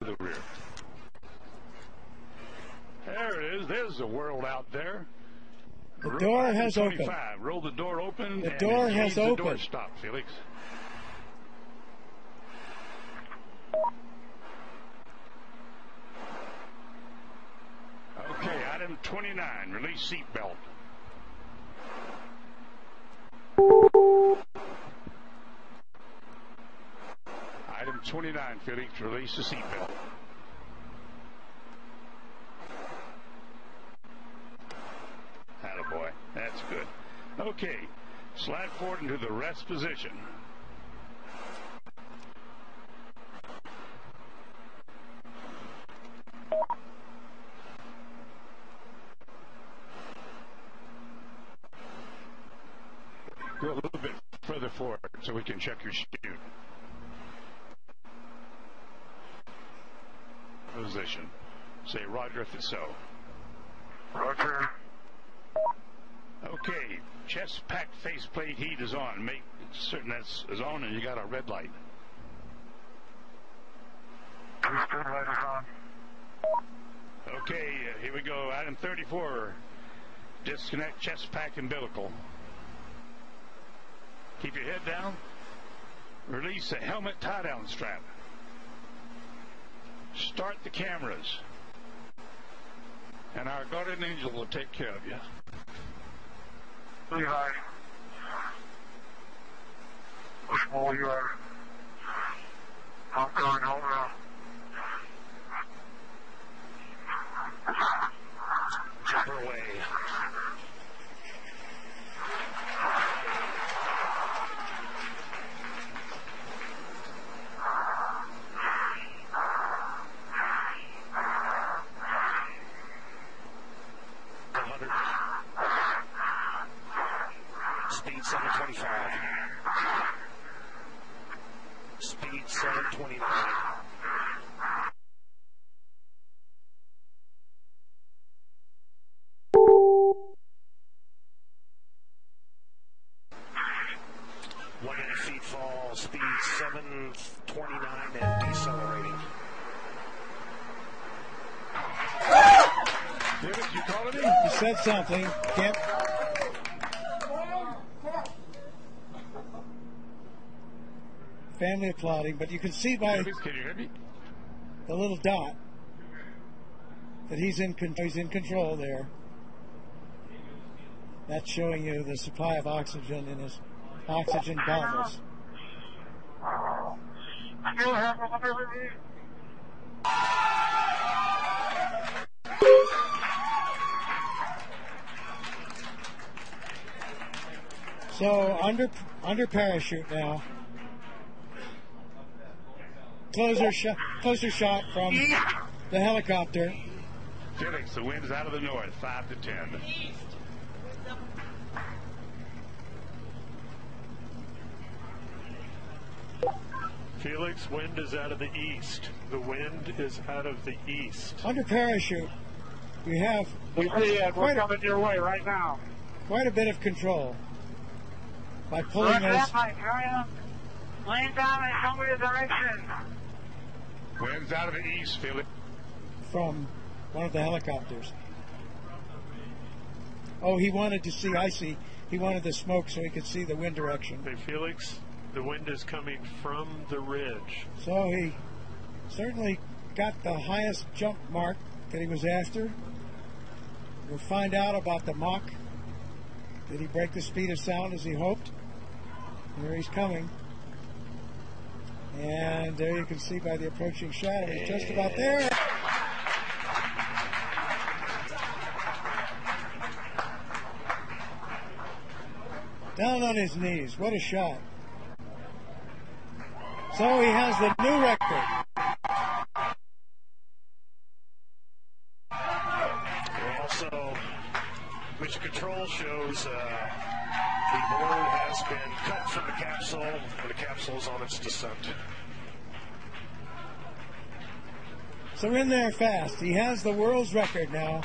the rear. There it is. There's the world out there. The door has opened. Roll the door open. The door has opened. The door stop, Felix. Okay, item 29, release seatbelt. Item 29, Felix, release the seatbelt. Attaboy, that's good. Okay, slide forward into the rest position. Go a little bit further forward so we can check your chute. Position. Say Roger if it's so. Roger. Okay, chest pack faceplate heat is on. Make certain that's on and you got a red light. Speed light is on. Okay, here we go. Item 34. Disconnect chest pack umbilical. Keep your head down. Release the helmet tie-down strap. Start the cameras. And our guardian angel will take care of you. Levi. How small you are. I'm going home now. Jumper away. Speed 725. Speed 729. Feet fall, speed 729 and decelerating. David, you calling me? You said something. Can't. Family applauding, but you can see by Can you hear me? the little dot that he's in control there. That's showing you the supply of oxygen in his oxygen bottles. Still have delivery. So under parachute now. Closer shot from the helicopter. Felix, the wind's out of the north, 5 to 10. Felix, wind is out of the east. The wind is out of the east. Under parachute, we have We're coming your way right now. quite a bit of control by pulling those. Lane down and show me the direction. Wind's out of the east, Felix. From one of the helicopters. Oh, he wanted to see, I see. He wanted the smoke so he could see the wind direction. Hey, Felix, the wind is coming from the ridge. So he certainly got the highest jump mark that he was after. We'll find out about the Mach. Did he break the speed of sound as he hoped? Here he's coming. And there you can see by the approaching shadow, he's just about there. Down on his knees. What a shot. So he has the new record. Also, Mission Control shows the balloon has been cut from the capsule, and the capsule is on its descent. So in there fast. He has the world's record now